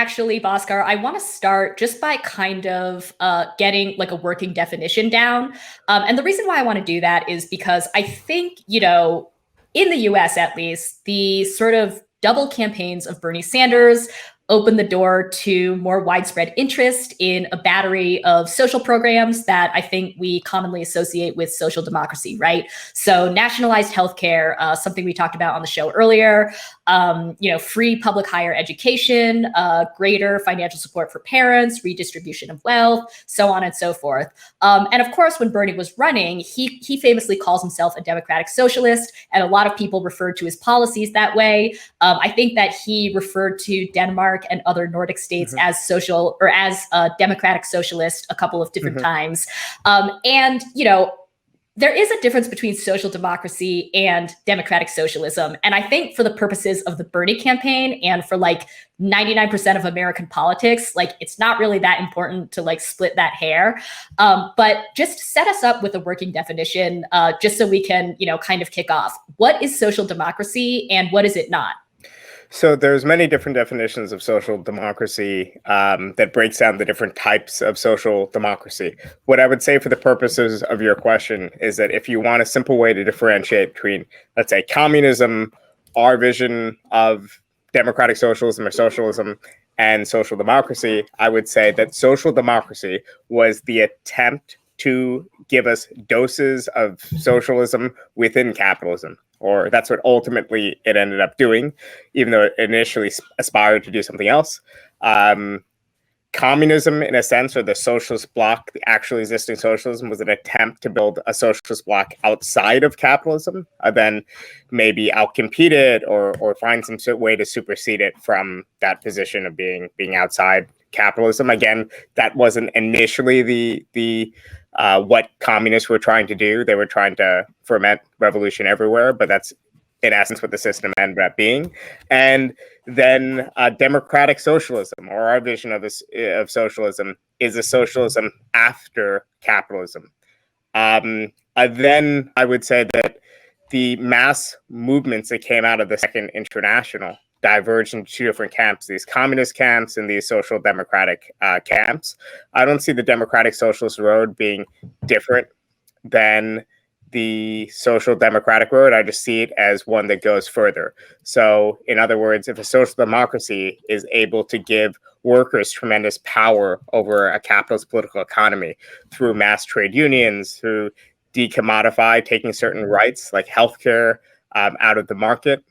actually, Bhaskar, I want to start just by kind of getting like a working definition down. And the reason why I want to do that is because I think, in the US at least, the sort of double campaigns of Bernie Sanders opened the door to more widespread interest in a battery of social programs that I think we commonly associate with social democracy, right? So nationalized healthcare, something we talked about on the show earlier, free public higher education, greater financial support for parents, redistribution of wealth, so on and so forth. And of course, when Bernie was running, he famously calls himself a democratic socialist, and a lot of people referred to his policies that way. I think that he referred to Denmark and other Nordic states as social or as democratic socialist a couple of different times. And there is a difference between social democracy and democratic socialism. And I think for the purposes of the Bernie campaign and for like 99% of American politics, like it's not really that important to like split that hair. But just set us up with a working definition, just so we can, kind of kick off. What is social democracy and what is it not? So there's many different definitions of social democracy that breaks down the different types of social democracy. What I would say for the purposes of your question is that if you want a simple way to differentiate between, let's say, communism, our vision of democratic socialism or socialism, and social democracy, I would say that social democracy was the attempt to give us doses of socialism within capitalism. Or that's what ultimately it ended up doing, even though it initially aspired to do something else. Communism, in a sense, or the socialist bloc, the actually existing socialism, was an attempt to build a socialist bloc outside of capitalism, then maybe outcompete it or find some way to supersede it from that position of being outside capitalism. Again, that wasn't initially the what communists were trying to do. They were trying to foment revolution everywhere, but that's in essence what the system ended up being. And then democratic socialism, or our vision of socialism, is a socialism after capitalism. Then I would say that the mass movements that came out of the Second International diverged into two different camps, these communist camps and these social democratic camps. I don't see the democratic socialist road being different than the social democratic road. I just see it as one that goes further. So in other words, if a social democracy is able to give workers tremendous power over a capitalist political economy through mass trade unions, through decommodify, taking certain rights like healthcare out of the market,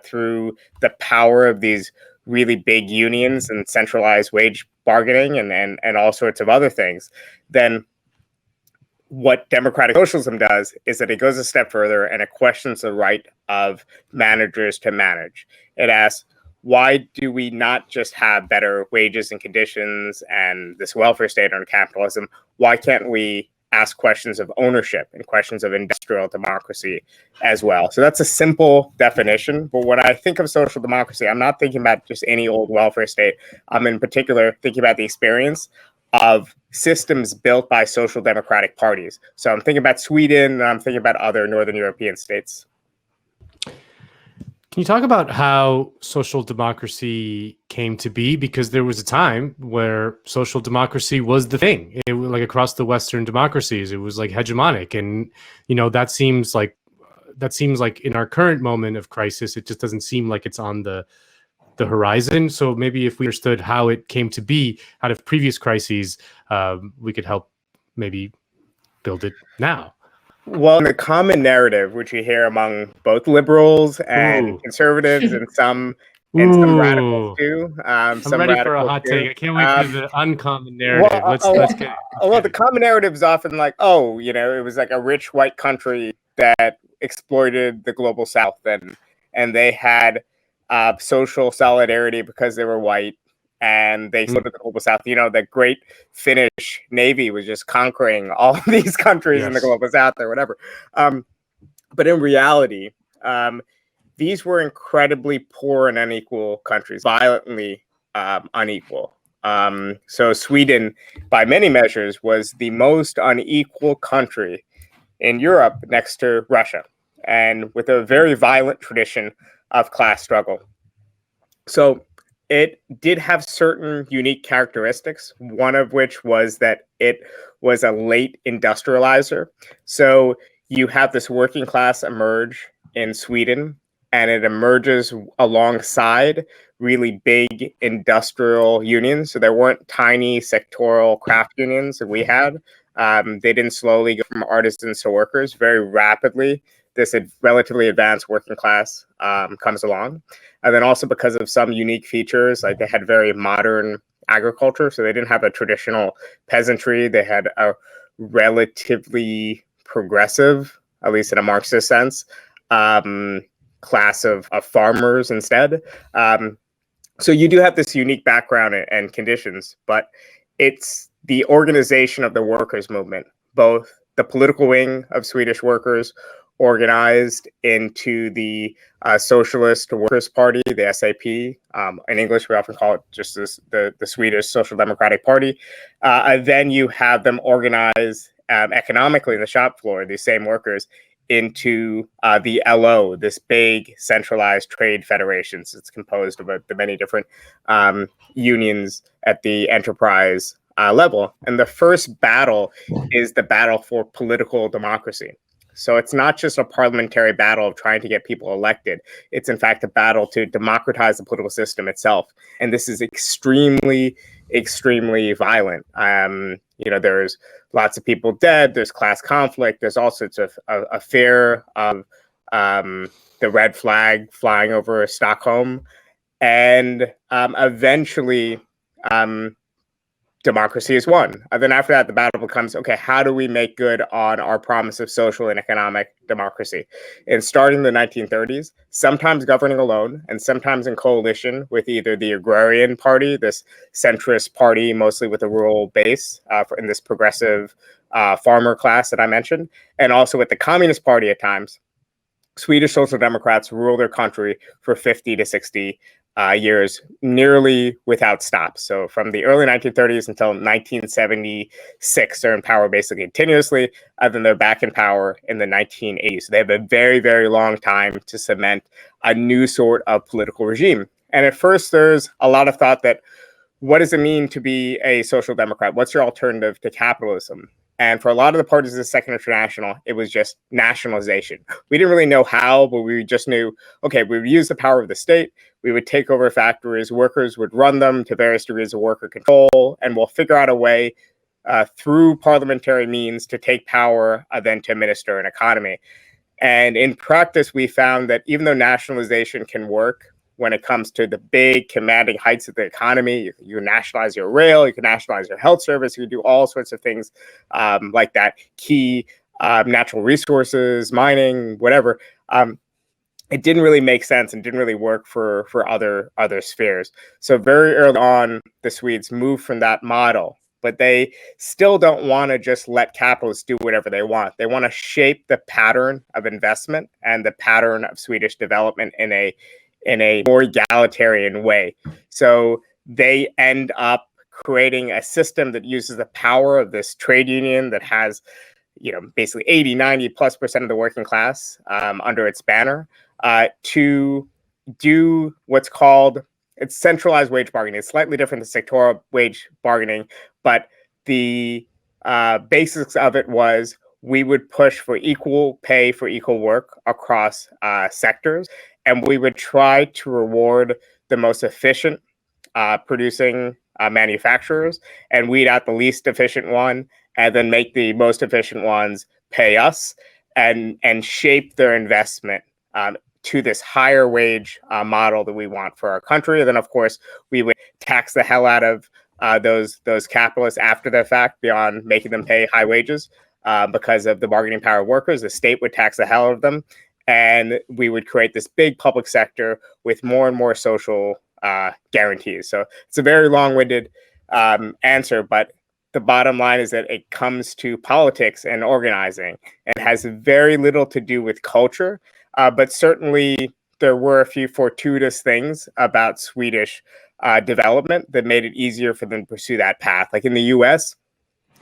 through the power of these really big unions and centralized wage bargaining and all sorts of other things, then what democratic socialism does is that it goes a step further and it questions the right of managers to manage. It asks, why do we not just have better wages and conditions and this welfare state under capitalism? Why can't we ask questions of ownership and questions of industrial democracy as well? So that's a simple definition. But when I think of social democracy, I'm not thinking about just any old welfare state. I'm in particular thinking about the experience of systems built by social democratic parties. So I'm thinking about Sweden, and I'm thinking about other Northern European states. Can you talk about how social democracy came to be? Because there was a time where social democracy was the thing. It was like across the Western democracies, it was like hegemonic. And, that seems like in our current moment of crisis, it just doesn't seem like it's on the horizon. So maybe if we understood how it came to be out of previous crises, we could help maybe build it now. Well, the common narrative, which you hear among both liberals and conservatives and some radicals too. I'm ready for a hot take. I can't wait for the uncommon narrative. Let's get it. Well, the common narrative is often like, it was like a rich white country that exploited the global South, and they had social solidarity because they were white, and they exploited the global South. The great Finnish Navy was just conquering all of these countries in the global South or whatever. But in reality, these were incredibly poor and unequal countries, violently unequal. So Sweden, by many measures, was the most unequal country in Europe next to Russia, and with a very violent tradition of class struggle. So it did have certain unique characteristics, one of which was that it was a late industrializer. So you have this working class emerge in Sweden, and it emerges alongside really big industrial unions. So there weren't tiny sectoral craft unions that we had. They didn't slowly go from artisans to workers. Very rapidly, this relatively advanced working class comes along. And then also because of some unique features, like they had very modern agriculture. So they didn't have a traditional peasantry. They had a relatively progressive, at least in a Marxist sense, class of farmers instead. So you do have this unique background and conditions, but it's the organization of the workers' movement, both the political wing of Swedish workers organized into the Socialist Workers' Party, the SAP. In English, we often call it just the Swedish Social Democratic Party. Then you have them organized economically in the shop floor, these same workers, into the LO, this big centralized trade federations. It's composed of the many different unions at the enterprise level. And the first battle is the battle for political democracy. So it's not just a parliamentary battle of trying to get people elected. It's in fact a battle to democratize the political system itself. And this is extremely, extremely violent. There's lots of people dead. There's class conflict. There's all sorts of a fear of the red flag flying over Stockholm. And eventually, democracy is won. And then after that, the battle becomes, okay, how do we make good on our promise of social and economic democracy? And starting in the 1930s, sometimes governing alone and sometimes in coalition with either the Agrarian Party, this centrist party, mostly with a rural base in this progressive farmer class that I mentioned, and also with the Communist Party at times. Swedish Social Democrats rule their country for 50 to 60 years, nearly without stop. So from the early 1930s until 1976, they're in power basically continuously. Then they're back in power in the 1980s. So they have a very, very long time to cement a new sort of political regime. And at first, there's a lot of thought that, what does it mean to be a social democrat? What's your alternative to capitalism? And for a lot of the parties of the Second International, it was just nationalization. We didn't really know how, but we just knew, okay, we would use the power of the state. We would take over factories. Workers would run them to various degrees of worker control. And we'll figure out a way through parliamentary means to take power, then to administer an economy. And in practice, we found that even though nationalization can work, when it comes to the big commanding heights of the economy, you nationalize your rail, you can nationalize your health service, you can do all sorts of things like that, key natural resources, mining, whatever. It didn't really make sense and didn't really work for other spheres. So very early on, the Swedes moved from that model, but they still don't want to just let capitalists do whatever they want. They want to shape the pattern of investment and the pattern of Swedish development in a more egalitarian way. So they end up creating a system that uses the power of this trade union that has, basically 80, 90+% of the working class under its banner to do what's called, it's centralized wage bargaining. It's slightly different than sectoral wage bargaining, but the basics of it was we would push for equal pay for equal work across sectors. And we would try to reward the most efficient producing manufacturers and weed out the least efficient one, and then make the most efficient ones pay us and shape their investment to this higher wage model that we want for our country. And then, of course, we would tax the hell out of those capitalists after the fact, beyond making them pay high wages because of the bargaining power of workers. The state would tax the hell out of them. And we would create this big public sector with more and more social guarantees. So it's a very long-winded answer, but the bottom line is that it comes to politics and organizing and has very little to do with culture. But certainly there were a few fortuitous things about Swedish development that made it easier for them to pursue that path. Like in the US,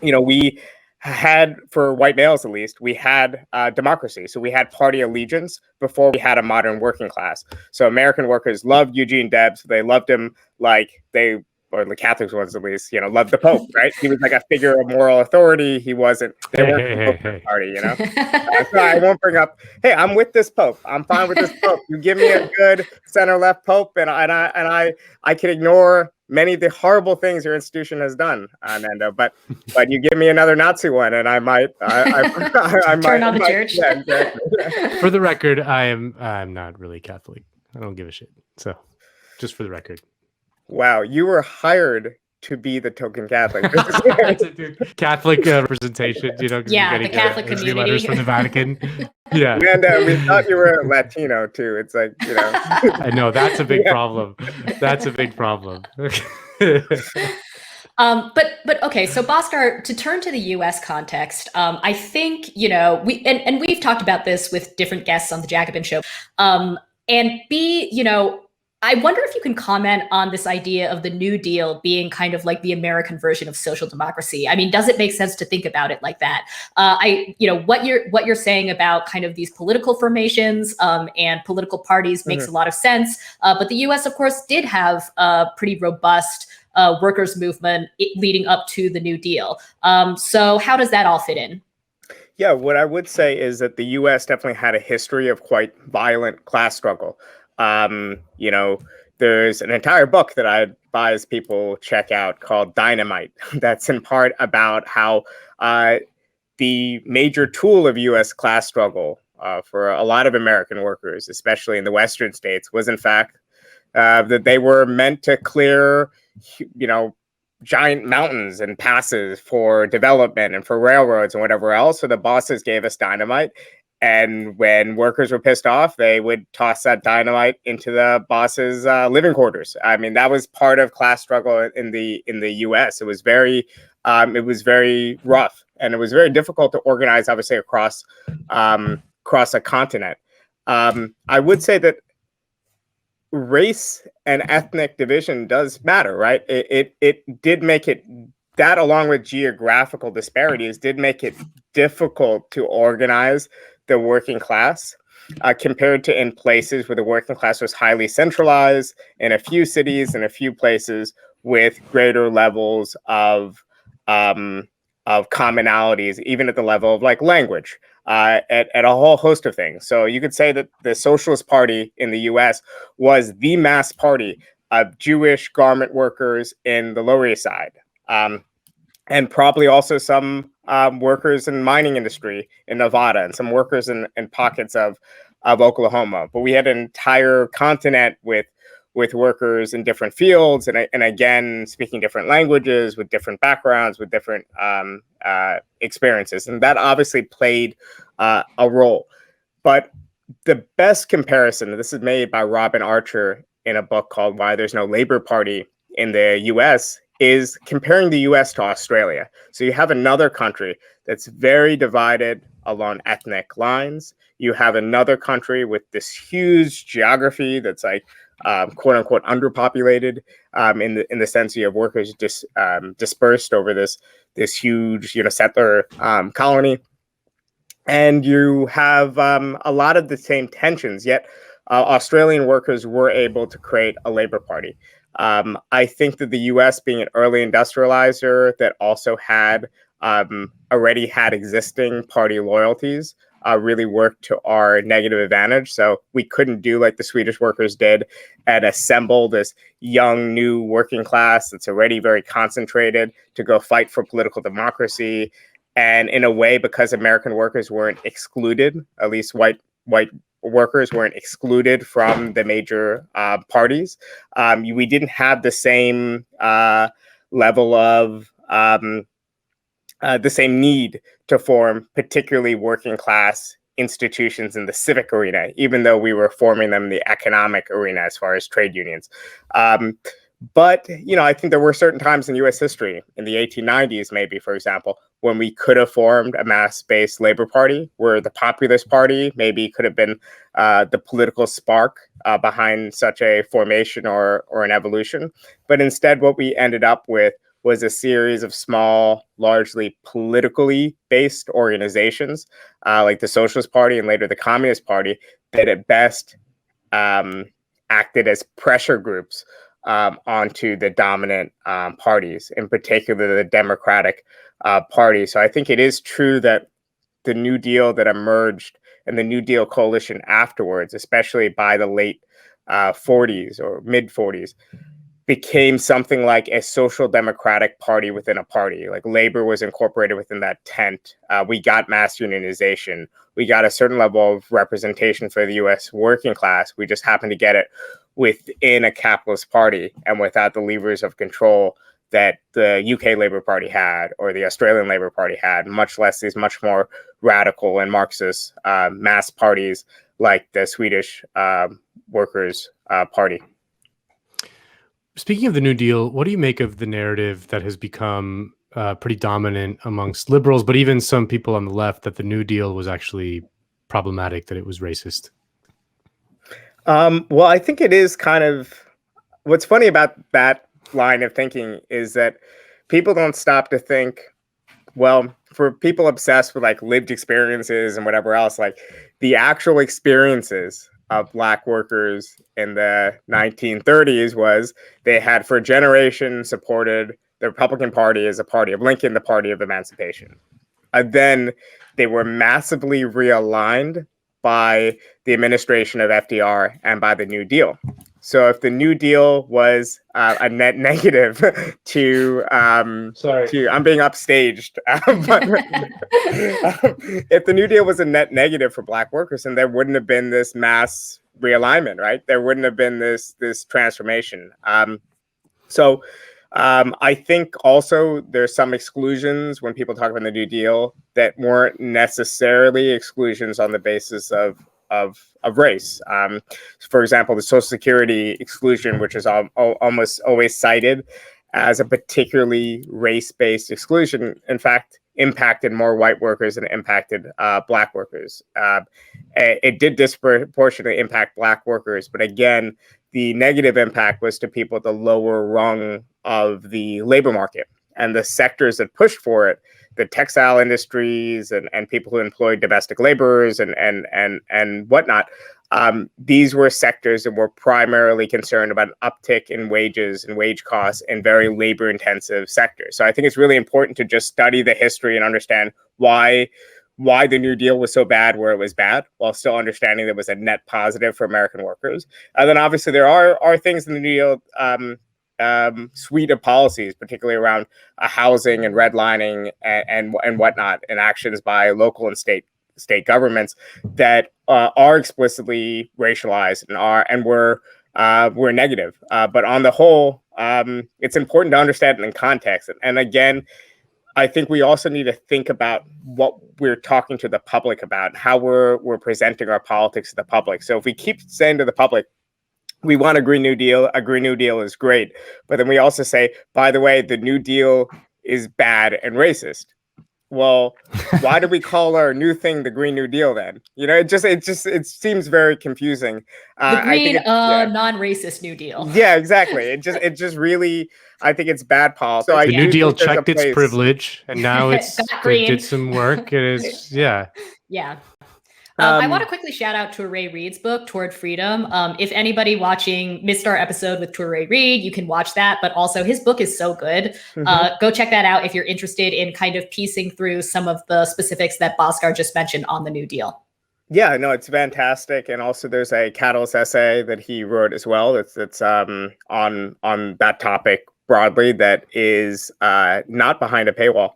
we had, for white males at least, we had democracy. So we had party allegiance before we had a modern working class. So American workers loved Eugene Debs. They loved him like or the Catholics ones at least, loved the Pope, right? He was like a figure of moral authority. They weren't the party, So I won't bring up, hey, I'm with this Pope. I'm fine with this Pope. You give me a good center-left Pope, and I can ignore many of the horrible things your institution has done, Nando. But you give me another Nazi one, and I might turn on the church. Yeah, exactly. For the record, I'm not really Catholic. I don't give a shit. So, just for the record. Wow, you were hired to be the token Catholic. Catholic representation, Yeah, the Catholic community. Letters from the Vatican. Yeah. And we thought you were Latino too. It's like, I know, that's a big problem. That's a big problem. But okay, so Bhaskar, to turn to the U.S. context, I think we've talked about this with different guests on the Jacobin Show, and I wonder if you can comment on this idea of the New Deal being kind of like the American version of social democracy. I mean, does it make sense to think about it like that? What you're saying about kind of these political formations and political parties makes a lot of sense. But the U.S., of course, did have a pretty robust workers' movement leading up to the New Deal. So how does that all fit in? Yeah, what I would say is that the U.S. definitely had a history of quite violent class struggle. There's an entire book that I advise people check out called Dynamite. That's in part about how the major tool of U.S. class struggle for a lot of American workers, especially in the Western states, was in fact that they were meant to clear, giant mountains and passes for development and for railroads and whatever else. So the bosses gave us dynamite. And when workers were pissed off, they would toss that dynamite into the boss's living quarters. I mean, that was part of class struggle in the U.S. It was very rough, and it was very difficult to organize, obviously, across a continent. I would say that race and ethnic division does matter, right? It did make it, that along with geographical disparities, did make it difficult to organize the working class compared to in places where the working class was highly centralized in a few cities and a few places with greater levels of commonalities, even at the level of like language, at a whole host of things. So you could say that the Socialist Party in the US was the mass party of Jewish garment workers in the Lower East Side. And probably also some workers in mining industry in Nevada and some workers in pockets of Oklahoma. But we had an entire continent with workers in different fields and again, speaking different languages, with different backgrounds, with different experiences. And that obviously played a role. But the best comparison, this is made by Robin Archer in a book called Why There's No Labor Party in the US, is comparing the US to Australia. So you have another country that's very divided along ethnic lines. You have another country with this huge geography that's like, quote unquote, underpopulated in the sense you have workers dispersed over this huge, settler colony. And you have a lot of the same tensions, yet Australian workers were able to create a labor party. I think that the U.S., being an early industrializer that also had already had existing party loyalties, really worked to our negative advantage. So we couldn't do like the Swedish workers did and assemble this young, new working class that's already very concentrated to go fight for political democracy. And in a way, because American workers weren't excluded, at least white workers weren't excluded from the major parties, we didn't have the same level of the same need to form particularly working class institutions in the civic arena, even though we were forming them in the economic arena as far as trade unions. But, I think there were certain times in U.S. history, in the 1890s, maybe, for example, when we could have formed a mass-based labor party, where the Populist Party maybe could have been the political spark behind such a formation or an evolution. But instead, what we ended up with was a series of small, largely politically based organizations, like the Socialist Party and later the Communist Party, that at best acted as pressure groups onto the dominant parties, in particular the Democratic Party. So I think it is true that the New Deal that emerged and the New Deal coalition afterwards, especially by the late 40s or mid 40s, became something like a social democratic party within a party. Like labor was incorporated within that tent. We got mass unionization. We got a certain level of representation for the US working class. We just happened to get it within a capitalist party and without the levers of control that the UK Labour Party had or the Australian Labour Party had, much less these much more radical and Marxist mass parties like the Swedish Workers' Party. Speaking of the New Deal, what do you make of the narrative that has become pretty dominant amongst liberals, but even some people on the left, that the New Deal was actually problematic, that it was racist? Well, I think it is kind of what's funny about that line of thinking is that people don't stop to think, well, for people obsessed with like lived experiences and whatever else, like the actual experiences of Black workers in the 1930s was they had for a generation supported the Republican Party as a party of Lincoln, the party of emancipation. Then they were massively realigned by the administration of FDR and by the New Deal. So if the New Deal was a net negative to I'm being upstaged. But, if the New Deal was a net negative for Black workers, then there wouldn't have been this mass realignment, right? There wouldn't have been this transformation. I think also there's some exclusions when people talk about the New Deal that weren't necessarily exclusions on the basis of race. For example, the Social Security exclusion, which is almost always cited as a particularly race-based exclusion, in fact, impacted more white workers than it impacted Black workers. It did disproportionately impact Black workers, but again, the negative impact was to people at the lower rung of the labor market. And the sectors that pushed for it, the textile industries and people who employed domestic laborers and whatnot, these were sectors that were primarily concerned about an uptick in wages and wage costs in very labor-intensive sectors. So I think it's really important to just study the history and understand why the New Deal was so bad where it was bad, while still understanding that it was a net positive for American workers. And then obviously there are things in the New Deal suite of policies, particularly around housing and redlining and whatnot, and actions by local and state governments that are explicitly racialized and were negative. But on the whole, it's important to understand it in context. And again, I think we also need to think about what we're talking to the public about, how we're presenting our politics to the public. So if we keep saying to the public, we want a Green New Deal. A Green New Deal is great. But then we also say, by the way, the New Deal is bad and racist. Well, why do we call our new thing the Green New Deal then? You know, it seems very confusing. The green, non-racist New Deal. Yeah, exactly. It just really, I think it's bad policy. So the New Deal checked its privilege, and now it did some work. It is, yeah. Yeah. I want to quickly shout out Touré Reed's book, Toward Freedom. If anybody watching missed our episode with Touré Reed, you can watch that. But also his book is so good. Go check that out if you're interested in kind of piecing through some of the specifics that Bhaskar just mentioned on the New Deal. Yeah, no, it's fantastic. And also there's a Catalyst essay that he wrote as well. It's on that topic broadly that is not behind a paywall,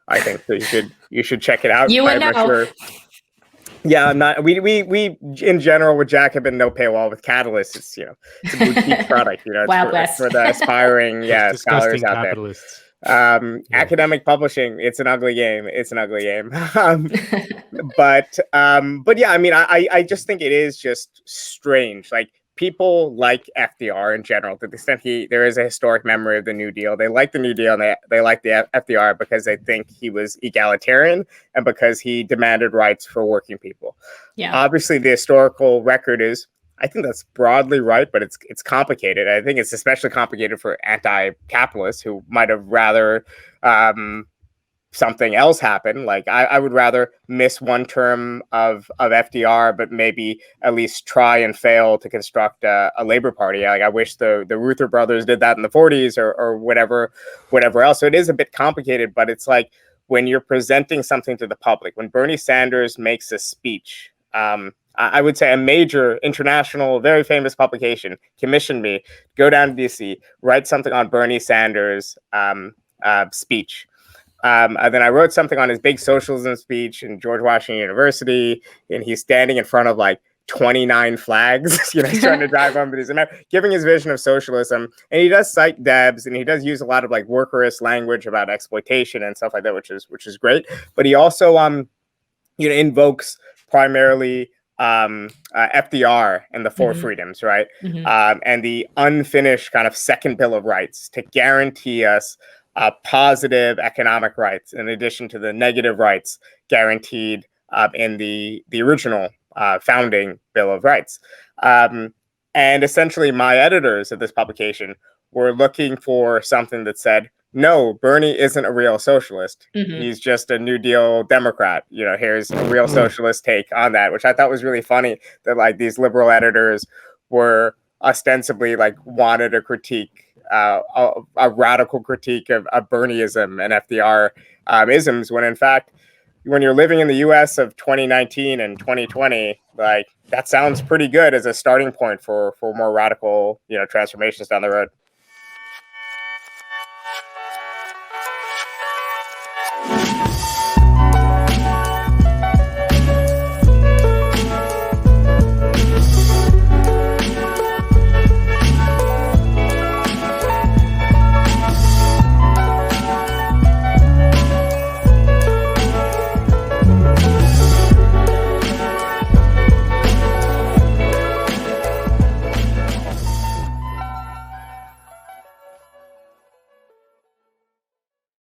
I think. So you should check it out. You would know. Sure. Yeah, I'm not. We in general with Jacobin, no paywall. With Catalyst, it's it's a boutique product. It's for the aspiring scholars out capitalists. There. Academic publishing, it's an ugly game. It's an ugly game. But yeah, I mean, I just think it is just strange. Like people like FDR in general, to the extent there is a historic memory of the New Deal. They like the New Deal and they like the FDR because they think he was egalitarian and because he demanded rights for working people. Yeah. Obviously, the historical record is I think that's broadly right, but it's complicated. I think it's especially complicated for anti-capitalists who might have rather something else happen. Like I would rather miss one term of FDR, but maybe at least try and fail to construct a labor party. Like I wish the Ruther brothers did that in the 40s or whatever else. So it is a bit complicated, but it's like when you're presenting something to the public, when Bernie Sanders makes a speech, I would say a major international, very famous publication commissioned me, go down to DC, write something on Bernie Sanders' speech. And then I wrote something on his big socialism speech in George Washington University, and he's standing in front of like 29 flags, he's trying to drive home, but he's giving his vision of socialism. And he does cite Debs, and he does use a lot of like workerist language about exploitation and stuff like that, which is great. But he also invokes primarily FDR and the Four Freedoms, right? And the unfinished kind of second Bill of Rights to guarantee us positive economic rights in addition to the negative rights guaranteed in the original founding Bill of Rights. And essentially my editors of this publication were looking for something that said, no, Bernie isn't a real socialist. He's just a New Deal Democrat. Here's a real socialist take on that, which I thought was really funny that like these liberal editors were ostensibly like wanted a critique, a radical critique of Bernieism and FDR isms, when in fact, when you're living in the US of 2019 and 2020, like that sounds pretty good as a starting point for more radical, transformations down the road.